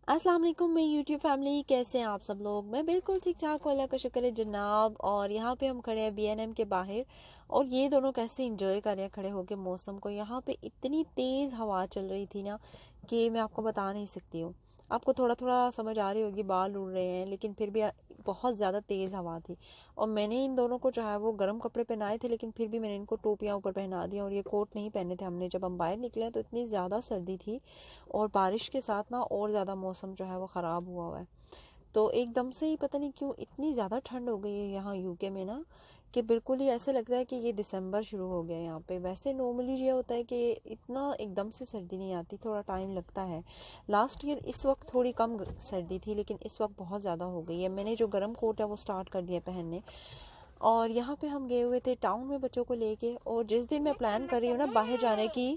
अस्सलाम वालेकुम मेरी यूट्यूब फैमिली, कैसे हैं आप सब लोग। मैं बिल्कुल ठीक ठाक हूँ, अल्लाह का शुक्र है जनाब। और यहाँ पे हम खड़े हैं बीएनएम के बाहर और ये दोनों कैसे इंजॉय कर रहे हैं खड़े होके मौसम को। यहाँ पे इतनी तेज़ हवा चल रही थी ना कि मैं आपको बता नहीं सकती हूँ। आपको थोड़ा थोड़ा समझ आ रही होगी, बाल उड़ रहे हैं, लेकिन फिर भी बहुत ज़्यादा तेज़ हवा थी। और मैंने इन दोनों को जो है वो गर्म कपड़े पहनाए थे, लेकिन फिर भी मैंने इनको टोपियाँ ऊपर पहना दिया और ये कोट नहीं पहने थे हमने। जब हम बाहर निकले तो इतनी ज़्यादा सर्दी थी और बारिश के साथ ना और ज़्यादा मौसम जो है वो ख़राब हुआ है। तो एकदम से ही पता नहीं क्यों इतनी ज़्यादा ठंड हो गई है यहाँ यूके में ना, कि बिल्कुल ही ऐसे लगता है कि ये दिसंबर शुरू हो गया है यहाँ पे। वैसे नॉर्मली ये होता है कि इतना एकदम से सर्दी नहीं आती, थोड़ा टाइम लगता है। लास्ट ईयर इस वक्त थोड़ी कम सर्दी थी, लेकिन इस वक्त बहुत ज़्यादा हो गई है। मैंने जो गर्म कोट है वो स्टार्ट कर दिया पहनने। और यहाँ पे हम गए हुए थे टाउन में बच्चों को लेके, और जिस दिन मैं प्लान कर रही हूँ ना बाहर जाने की,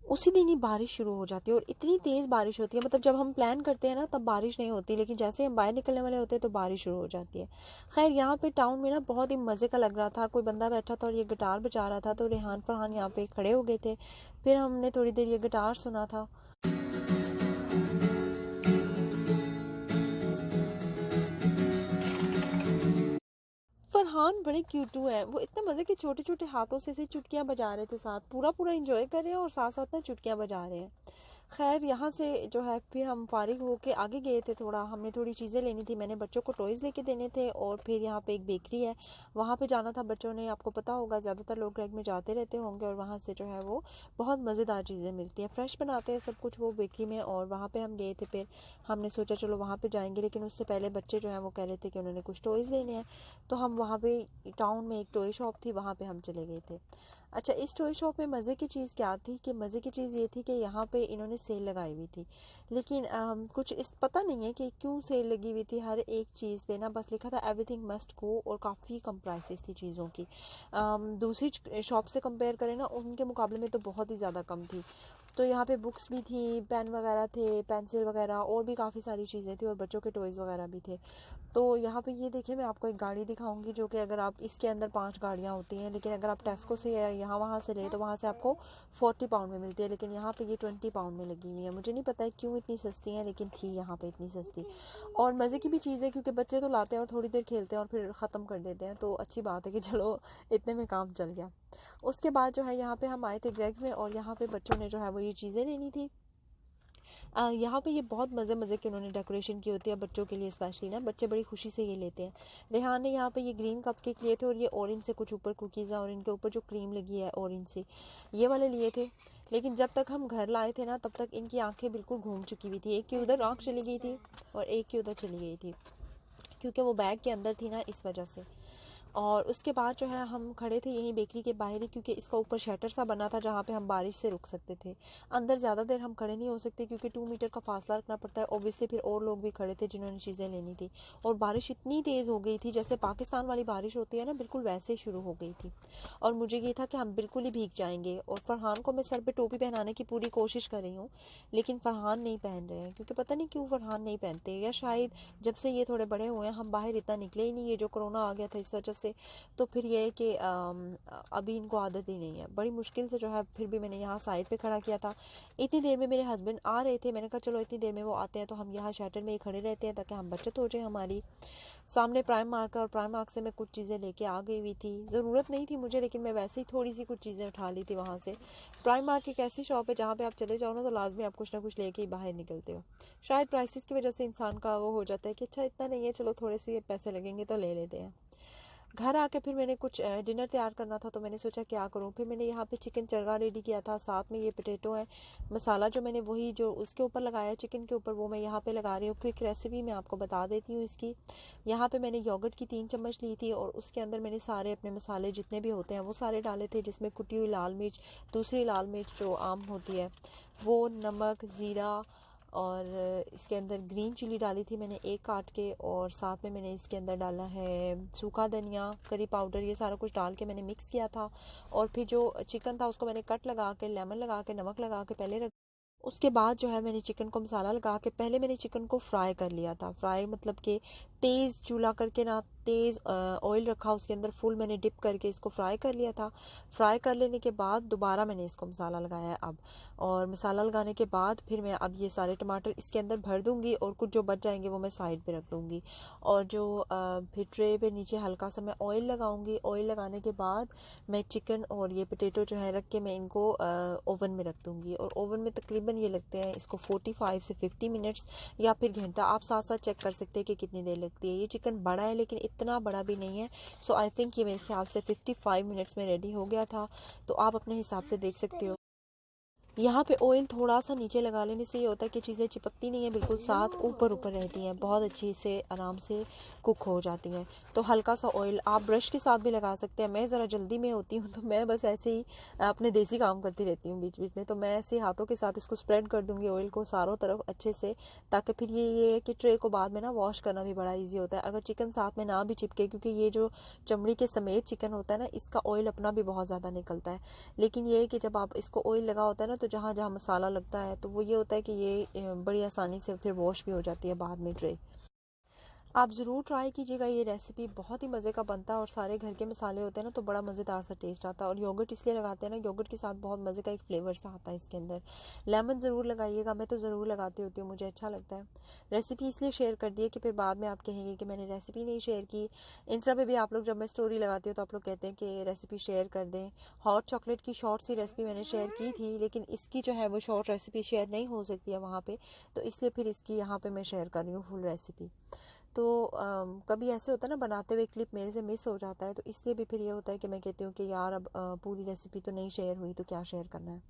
उसी दिन ही बारिश शुरू हो जाती है। और इतनी तेज़ बारिश होती है, मतलब जब हम प्लान करते हैं ना तब बारिश नहीं होती, लेकिन जैसे हम बाहर निकलने वाले होते हैं तो बारिश शुरू हो जाती है। खैर यहाँ पे टाउन में ना बहुत ही मज़े का लग रहा था। कोई बंदा बैठा था और ये गिटार बजा रहा था, तो रेहान फरहान यहाँ पे खड़े हो गए थे। फिर हमने थोड़ी देर ये गिटार सुना था। फरहान बड़े क्यूटू हैं, वो इतने मज़े के छोटे छोटे हाथों से चुटकियाँ बजा रहे थे साथ, पूरा पूरा इंजॉय कर रहे हैं और साथ साथ ना चुटकियाँ बजा रहे हैं। खैर यहाँ से जो है फिर हम फारिग होके आगे गए थे। थोड़ा हमने थोड़ी चीज़ें लेनी थी, मैंने बच्चों को टॉयज़ लेके देने थे। और फिर यहाँ पे एक बेकरी है, वहाँ पे जाना था बच्चों ने। आपको पता होगा ज़्यादातर लोग ग्रेग में जाते रहते होंगे, और वहाँ से जो है वो बहुत मज़ेदार चीज़ें मिलती हैं, फ्रेश बनाते हैं सब कुछ वो बेकरी में। और वहाँ पे हम गए थे, फिर हमने सोचा चलो वहाँ पे जाएंगे, लेकिन उससे पहले बच्चे जो हैं वो कह रहे थे कि उन्होंने कुछ टॉयज़ लेने हैं। तो हम वहाँ पे टाउन में एक टॉय शॉप थी, वहाँ पे हम चले गए थे। अच्छा, इस टॉय शॉप में मज़े की चीज़ क्या थी कि मज़े की चीज़ ये थी कि यहाँ पे इन्होंने सेल लगाई हुई थी। लेकिन कुछ इस पता नहीं है कि क्यों सेल लगी हुई थी। हर एक चीज़ पे ना बस लिखा था एवरीथिंग मस्ट गो, और काफ़ी कम प्राइसेस थी चीज़ों की। दूसरी शॉप से कंपेयर करें ना, उनके मुकाबले में तो बहुत ही ज़्यादा कम थी। तो यहाँ पे बुक्स भी थी, पेन वगैरह थे, पेंसिल वगैरह, और भी काफ़ी सारी चीज़ें थी, और बच्चों के टॉयज़ वगैरह भी थे। तो यहाँ पे ये देखिए, मैं आपको एक गाड़ी दिखाऊंगी जो कि अगर आप इसके अंदर 5 गाड़ियाँ होती हैं, लेकिन अगर आप टेस्को से या यहाँ वहाँ से ले तो वहाँ से आपको 40 पाउंड में मिलती है, लेकिन यहाँ पे ये 20 पाउंड में लगी हुई है। मुझे नहीं पता है क्यों इतनी सस्ती है, लेकिन थी यहाँ पे इतनी सस्ती। और मज़े की भी चीज़ है क्योंकि बच्चे तो लाते हैं और थोड़ी देर खेलते हैं और फिर ख़त्म कर देते हैं, तो अच्छी बात है कि चलो इतने में काम चल गया। उसके बाद जो है यहाँ पे हम आए थे ग्रेग्स में, और यहाँ पे बच्चों ने जो है वो ये चीज़ें लेनी थी। यहाँ पे ये बहुत मज़े मज़े की उन्होंने डेकोरेशन की होती है बच्चों के लिए, स्पेशली ना बच्चे बड़ी खुशी से ये लेते हैं। रेहान ने यहाँ पे ये ग्रीन कप केक लिए थे, और ये ऑरेंज से कुछ ऊपर कुकीज़ हैं और इनके ऊपर जो क्रीम लगी है ऑरेंज से, ये वाले लिए थे। लेकिन जब तक हम घर लाए थे ना तब तक इनकी आंखें बिल्कुल घूम चुकी हुई थी। एक की उधर आंख चली गई थी और एक की उधर चली गई थी, क्योंकि वो बैग के अंदर थी ना, इस वजह से। और उसके बाद जो है हम खड़े थे यहीं बेकरी के बाहर ही, क्योंकि इसका ऊपर शटर सा बना था जहाँ पे हम बारिश से रुक सकते थे। अंदर ज़्यादा देर हम खड़े नहीं हो सकते क्योंकि 2 मीटर का फासला रखना पड़ता है। ओब्वियसली फिर और लोग भी खड़े थे जिन्होंने चीज़ें लेनी थी। और बारिश इतनी तेज़ हो गई थी, जैसे पाकिस्तान वाली बारिश होती है ना, बिल्कुल वैसे ही शुरू हो गई थी। और मुझे ये था कि हम बिल्कुल ही भीग जाएंगे। और फरहान को मैं सर पे टोपी पहनाने की पूरी कोशिश कर रही हूँ, लेकिन फरहान नहीं पहन रहे हैं, क्योंकि पता नहीं क्यों फरहान नहीं पहनते, या शायद जब से ये थोड़े बड़े हुए हैं हम बाहर इतना निकले ही नहीं, ये जो कोरोना आ गया था इस वजह से। तो फिर ये है कि अभी इनको आदत ही नहीं है। बड़ी मुश्किल से जो है फिर भी मैंने यहाँ साइड पे खड़ा किया था। इतनी देर में मेरे हस्बैंड आ रहे थे, मैंने कहा चलो इतनी देर में वो आते हैं तो हम यहाँ शटर में ही खड़े रहते हैं ताकि हम बचत हो जाए हमारी। सामने प्राइम मार्क है, और प्राइम मार्क से मैं कुछ चीज़ें लेके आ गई हुई थी। ज़रूरत नहीं थी मुझे, लेकिन मैं वैसे ही थोड़ी सी कुछ चीज़ें उठा ली थी वहाँ से। प्राइम मार्क एक ऐसी शॉप है जहाँ पे आप चले जाओ ना तो लाजमी आप कुछ ना कुछ लेके ही बाहर निकलते हो। शायद प्राइसेस की वजह से इंसान का वो हो जाता है कि अच्छा इतना नहीं है, चलो थोड़े से पैसे लगेंगे तो ले लेते हैं। घर आके फिर मैंने कुछ डिनर तैयार करना था, तो मैंने सोचा क्या करूं। फिर मैंने यहाँ पे चिकन चरगा रेडी किया था, साथ में ये पोटैटो है। मसाला जो मैंने वही जो उसके ऊपर लगाया चिकन के ऊपर, वो मैं यहाँ पे लगा रही हूँ। क्विक रेसिपी मैं आपको बता देती हूँ इसकी। यहाँ पे मैंने योगर्ट की 3 चम्मच ली थी, और उसके अंदर मैंने सारे अपने मसाले जितने भी होते हैं वो सारे डाले थे, जिसमें कुटी हुई लाल मिर्च, दूसरी लाल मिर्च जो आम होती है वो, नमक, ज़ीरा, और इसके अंदर ग्रीन चिली डाली थी मैंने एक काट के, और साथ में मैंने इसके अंदर डाला है सूखा धनिया, करी पाउडर, ये सारा कुछ डाल के मैंने मिक्स किया था। और फिर जो चिकन था उसको मैंने कट लगा के, लेमन लगा के, नमक लगा के पहले रख। उसके बाद जो है मैंने चिकन को मसाला लगा के, पहले मैंने चिकन को फ्राई कर लिया था। फ्राई मतलब कि तेज़ चूल्हा करके ना, तेज़ ऑयल रखा, उसके अंदर फुल मैंने डिप करके इसको फ्राई कर लिया था। फ्राई कर लेने के बाद दोबारा मैंने इसको मसाला लगाया है अब, और मसाला लगाने के बाद फिर मैं अब ये सारे टमाटर इसके अंदर भर दूंगी, और कुछ जो बच जाएंगे वो मैं साइड पे रख दूंगी। और जो फिर ट्रे पे नीचे हल्का सा मैं ऑयल लगाऊंगी। ऑयल लगाने के बाद मैं चिकन और ये पोटैटो जो है रख के मैं इनको ओवन में रख दूंगी, और ओवन में तकरीबन ये लगते हैं इसको 45 से 50 मिनट्स या फिर घंटा। आप साथ साथ चेक कर सकते हैं कि कितनी देर लगती है। ये चिकन बड़ा है लेकिन इतना बड़ा भी नहीं है, सो आई थिंक ये मेरे ख्याल से 55 मिनट्स में रेडी हो गया था। तो आप अपने हिसाब से देख सकते हो। यहाँ पे ऑयल थोड़ा सा नीचे लगा लेने से ये होता है कि चीज़ें चिपकती नहीं है, बिल्कुल साथ ऊपर ऊपर रहती हैं, बहुत अच्छी से आराम से कुक हो जाती हैं। तो हल्का सा ऑयल आप ब्रश के साथ भी लगा सकते हैं। मैं ज़रा जल्दी में होती हूँ तो मैं बस ऐसे ही अपने देसी काम करती रहती हूँ बीच बीच में, तो मैं ऐसे हाथों के साथ इसको स्प्रेड कर दूँगी ऑयल को चारों तरफ अच्छे से, ताकि फिर ये है कि ट्रे को बाद में ना वॉश करना भी बड़ा ईजी होता है अगर चिकन साथ में ना भी चिपके, क्योंकि ये जो चमड़ी के समेत चिकन होता है ना, इसका ऑयल अपना भी बहुत ज़्यादा निकलता है। लेकिन ये है कि जब आप इसको ऑयल लगा होता है ना, तो जहाँ जहाँ मसाला लगता है तो वो ये होता है कि ये बड़ी आसानी से फिर वॉश भी हो जाती है बाद में ट्रे। आप ज़रूर ट्राई कीजिएगा, ये रेसिपी बहुत ही मज़े का बनता है, और सारे घर के मसाले होते हैं ना तो बड़ा मज़ेदार सा टेस्ट आता है। और योगर्ट इसलिए लगाते हैं ना, योगर्ट के साथ बहुत मज़े का एक फ्लेवर सा आता है इसके अंदर। लेमन ज़रूर लगाइएगा, मैं तो ज़रूर लगाती होती हूँ, मुझे अच्छा लगता है। रेसिपी इसलिए शेयर कर दी है कि फिर बाद में आप कहेंगे कि मैंने रेसिपी नहीं शेयर की। इंस्टा पे भी आप लोग जब मैं स्टोरी लगाती हूँ तो आप लोग कहते हैं कि रेसिपी शेयर कर दें। हॉट चॉकलेट की शॉर्ट सी रेसिपी मैंने शेयर की थी, लेकिन इसकी जो है वो शॉर्ट रेसिपी शेयर नहीं हो सकती है वहाँ पर, तो इसलिए फिर इसकी यहाँ पर मैं शेयर कर रही हूँ फुल रेसिपी। तो कभी ऐसे होता है ना, बनाते हुए क्लिप मेरे से मिस हो जाता है, तो इसलिए भी फिर ये होता है कि मैं कहती हूँ कि यार अब पूरी रेसिपी तो नहीं शेयर हुई तो क्या शेयर करना है।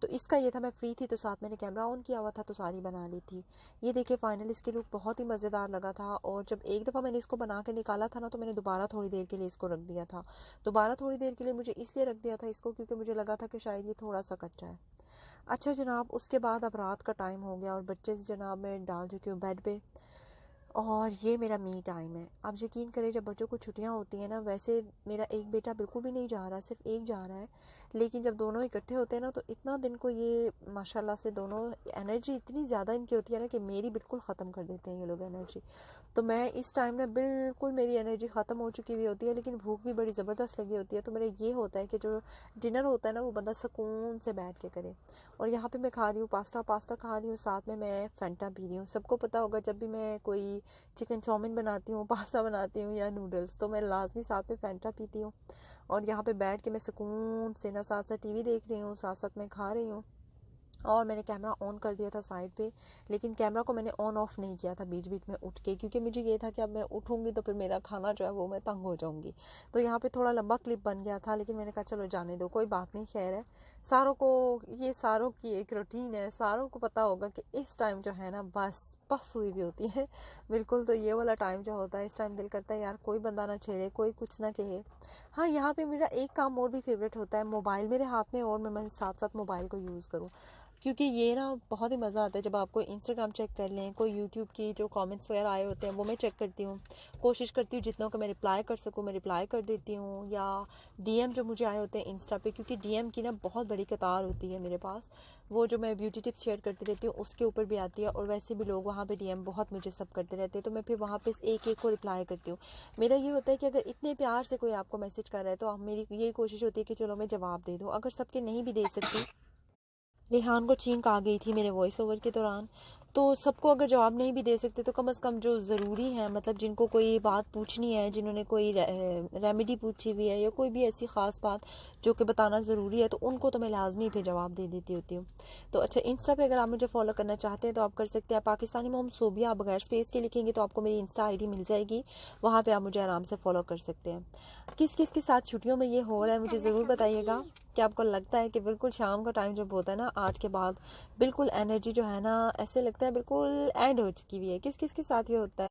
तो इसका ये था, मैं फ्री थी तो साथ मैंने कैमरा ऑन किया हुआ था तो सारी बना ली थी। ये देखिए फाइनल इसके लुक बहुत ही मज़ेदार लगा था, और जब एक दफ़ा मैंने इसको बना के निकाला था ना, तो मैंने दोबारा थोड़ी देर के लिए इसको रख दिया था। दोबारा थोड़ी देर के लिए मुझे इसलिए रख दिया था इसको क्योंकि मुझे लगा था कि शायद ये थोड़ा सा कच्चा है। अच्छा जनाब, उसके बाद अब रात का टाइम हो गया और बच्चे जनाब मैं डाल चुकी हूँ बेड पे, और ये मेरा मी टाइम है। आप यकीन करें, जब बच्चों को छुट्टियां होती हैं ना, वैसे मेरा एक बेटा बिल्कुल भी नहीं जा रहा, सिर्फ एक जा रहा है, लेकिन जब दोनों इकट्ठे होते हैं ना तो इतना दिन को ये माशाल्लाह से दोनों एनर्जी इतनी ज़्यादा इनकी होती है ना कि मेरी बिल्कुल ख़त्म कर देते हैं ये लोग एनर्जी। तो मैं इस टाइम ना बिल्कुल मेरी एनर्जी ख़त्म हो चुकी हुई होती है, लेकिन भूख भी बड़ी ज़बरदस्त लगी होती है। तो मेरा ये होता है कि जो डिनर होता है ना वो बंदा सुकून से बैठ के करे। और यहाँ पे मैं खा रही हूँ पास्ता खा रही हूँ, साथ में मैं फैंटा पी रही हूँ। सबको पता होगा जब भी मैं कोई चिकन चाउमीन बनाती हूँ, पास्ता बनाती हूँ या नूडल्स, तो मैं लाजमी साथ में फैंटा पीती हूँ। और यहाँ पे बैठ के मैं सुकून से ना साथ साथ टीवी देख रही हूँ, साथ साथ मैं खा रही हूँ। और मैंने कैमरा ऑन कर दिया था साइड पे, लेकिन कैमरा को मैंने ऑन ऑफ नहीं किया था बीच बीच में उठ के, क्योंकि मुझे ये था कि अब मैं उठूँगी तो फिर मेरा खाना जो है वो मैं तंग हो जाऊँगी। तो यहाँ पे थोड़ा लंबा क्लिप बन गया था, लेकिन मैंने कहा चलो जाने दो, कोई बात नहीं, खैर है। सारों को, ये सारों की एक रूटीन है, सारों को पता होगा कि इस टाइम जो है ना बस हुई भी होती है बिल्कुल। तो ये वाला टाइम जो होता है, इस टाइम दिल करता है यार कोई बंदा ना छेड़े, कोई कुछ ना कहे। हाँ, यहाँ पे मेरा एक काम और भी फेवरेट होता है, मोबाइल मेरे हाथ में और मैं साथ साथ मोबाइल को यूज़ करूँ, क्योंकि ये ना बहुत ही मज़ा आता है जब आपको इंस्टाग्राम चेक कर लें, कोई यूट्यूब की जो कमेंट्स वगैरह आए होते हैं वो मैं चेक करती हूँ, कोशिश करती हूँ जितनों को मैं रिप्लाई कर सकूँ मैं रिप्लाई कर देती हूँ, या डीएम जो मुझे आए होते हैं इंस्टा पे, क्योंकि डीएम की ना बहुत बड़ी कतार होती है मेरे पास, वो जो मैं ब्यूटी टिप्स शेयर करती रहती हूँ उसके ऊपर भी आती है, और वैसे भी लोग वहाँ पर डीएम बहुत मुझे सब करते रहते हैं, तो मैं फिर वहाँ पर एक एक को रिप्लाई करती हूँ। मेरा ये होता है कि अगर इतने प्यार से कोई आपको मैसेज कर रहा है तो मेरी यही कोशिश होती है कि चलो मैं जवाब दे दूँ। अगर सबके नहीं भी दे सकती, रेहान को छींक आ गई थी मेरे वॉइस ओवर के दौरान, तो सबको अगर जवाब नहीं भी दे सकते तो कम से कम जो ज़रूरी है, मतलब जिनको कोई बात पूछनी है, जिन्होंने कोई रेमेडी पूछी हुई है या कोई भी ऐसी ख़ास बात जो कि बताना ज़रूरी है, तो उनको तो मैं लाजमी फिर जवाब दे देती होती हूँ। तो अच्छा, इंस्टा पे अगर आप मुझे फॉलो करना चाहते हैं तो आप कर सकते हैं, पाकिस्तानी मोम सोबिया, आप बगैर स्पेस के लिखेंगे तो आपको मेरी इंस्टा आईडी मिल जाएगी, वहाँ पर आप मुझे आराम से फॉलो कर सकते हैं। किस किस के साथ छुट्टियों में ये हो रहा है मुझे ज़रूर बताइएगा। क्या आपको लगता है कि बिल्कुल शाम का टाइम जब होता है ना 8 के बाद, बिल्कुल एनर्जी जो है ना ऐसे लगता है बिल्कुल एंड हो चुकी हुई है? किस किस के साथ ये होता है?